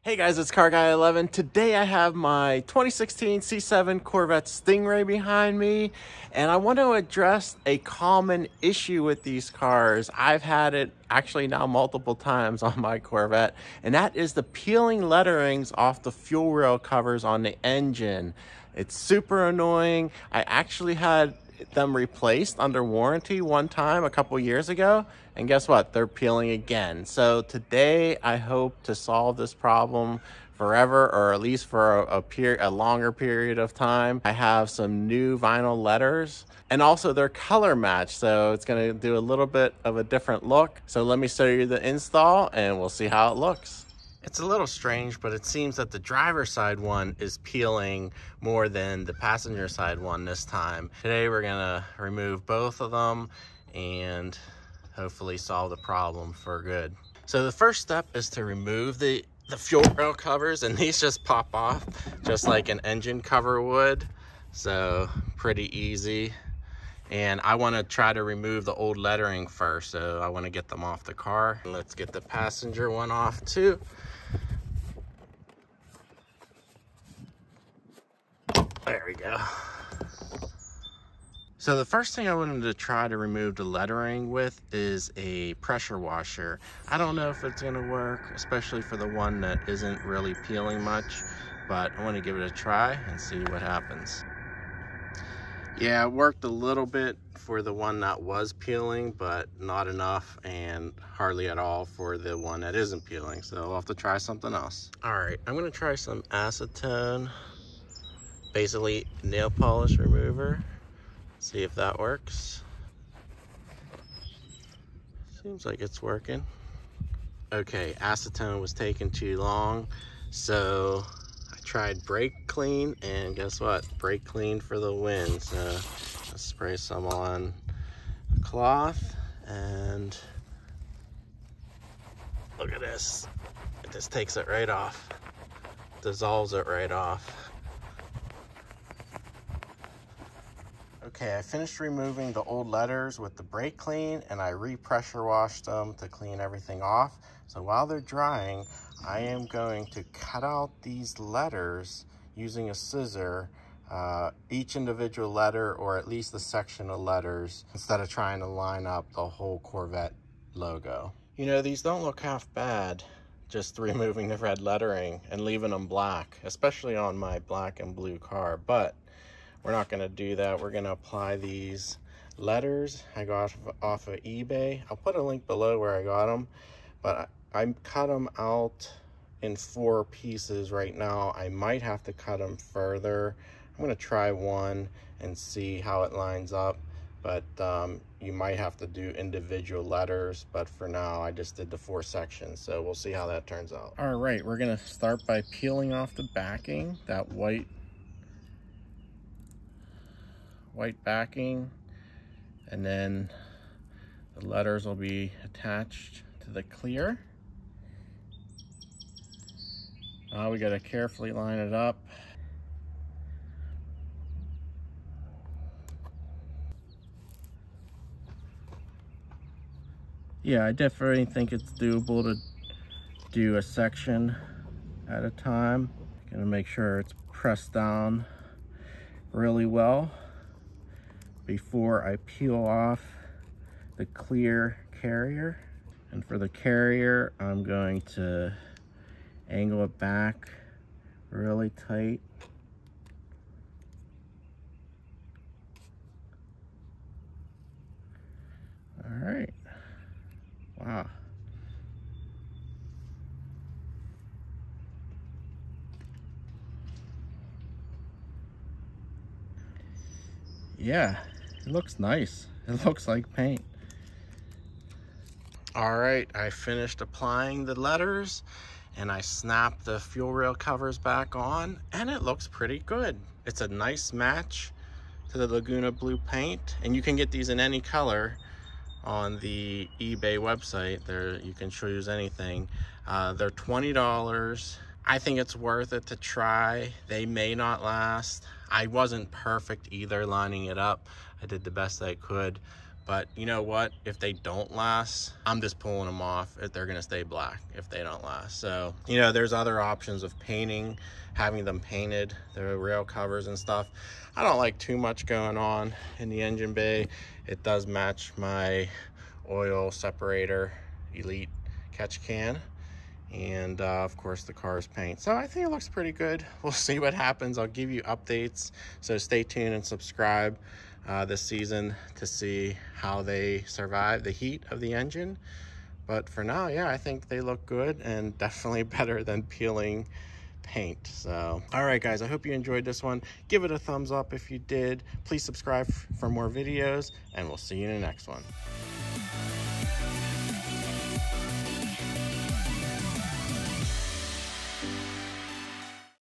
Hey guys, it's Car Guy 11. Today I have my 2016 C7 Corvette Stingray behind me, and I want to address a common issue with these cars. I've had it actually now multiple times on my Corvette, and that is the peeling letterings off the fuel rail covers on the engine. It's super annoying. I actually had them replaced under warranty one time a couple years ago, and guess what, they're peeling again. So today I hope to solve this problem forever, or at least for a longer period of time. I have some new vinyl letters, and also they're color matched, so it's going to do a little bit of a different look. So let me show you the install and we'll see how it looks. It's a little strange, but it seems that the driver's side one is peeling more than the passenger side one this time. Today we're gonna remove both of them and hopefully solve the problem for good. So the first step is to remove the fuel rail covers, and these just pop off just like an engine cover would. So pretty easy. And I want to try to remove the old lettering first, so I want to get them off the car. Let's get the passenger one off too. There we go. So the first thing I wanted to try to remove the lettering with is a pressure washer. I don't know if it's going to work, especially for the one that isn't really peeling much, but I want to give it a try and see what happens. Yeah, it worked a little bit for the one that was peeling, but not enough and hardly at all for the one that isn't peeling. So I'll have to try something else. All right, I'm gonna try some acetone, basically nail polish remover. See if that works. Seems like it's working. Okay, acetone was taking too long, so tried brake clean, and guess what? Brake clean for the win. So let's spray some on the cloth, and look at this. It just takes it right off, dissolves it right off. Okay, I finished removing the old letters with the brake clean, and I re-pressure washed them to clean everything off. So while they're drying, I am going to cut out these letters using a scissor, each individual letter, or at least the section of letters, instead of trying to line up the whole Corvette logo. You know, these don't look half bad, just removing the red lettering and leaving them black, especially on my black and blue car, but we're not going to do that. We're going to apply these letters I got off of eBay. I'll put a link below where I got them, but I cut them out in 4 pieces right now. I might have to cut them further. I'm going to try one and see how it lines up, but you might have to do individual letters, but for now I just did the 4 sections, so we'll see how that turns out. All right, we're going to start by peeling off the backing, that white backing, and then the letters will be attached to the clear. Now we got to carefully line it up. Yeah, I definitely think it's doable to do a section at a time. Gonna make sure it's pressed down really well before I peel off the clear carrier. And for the carrier, I'm going to angle it back really tight. All right. Wow. Yeah, it looks nice. It looks like paint. All right, I finished applying the letters, and I snapped the fuel rail covers back on, and it looks pretty good. It's a nice match to the Laguna blue paint, and you can get these in any color on the eBay website. There, you can choose anything. They're $20. I think it's worth it to try. They may not last. I wasn't perfect either lining it up. I did the best I could, But you know what? If they don't last, I'm just pulling them off if they're gonna stay black if they don't last. So, you know, there's other options of painting, having them painted, the rail covers and stuff. I don't like too much going on in the engine bay. It does match my oil separator Elite catch can. And of course the car's paint. So I think it looks pretty good. We'll see what happens. I'll give you updates. So stay tuned and subscribe this season to see how they survive the heat of the engine. But for now, yeah, I think they look good and definitely better than peeling paint. So, all right, guys, I hope you enjoyed this one. Give it a thumbs up if you did. Please subscribe for more videos, and we'll see you in the next one.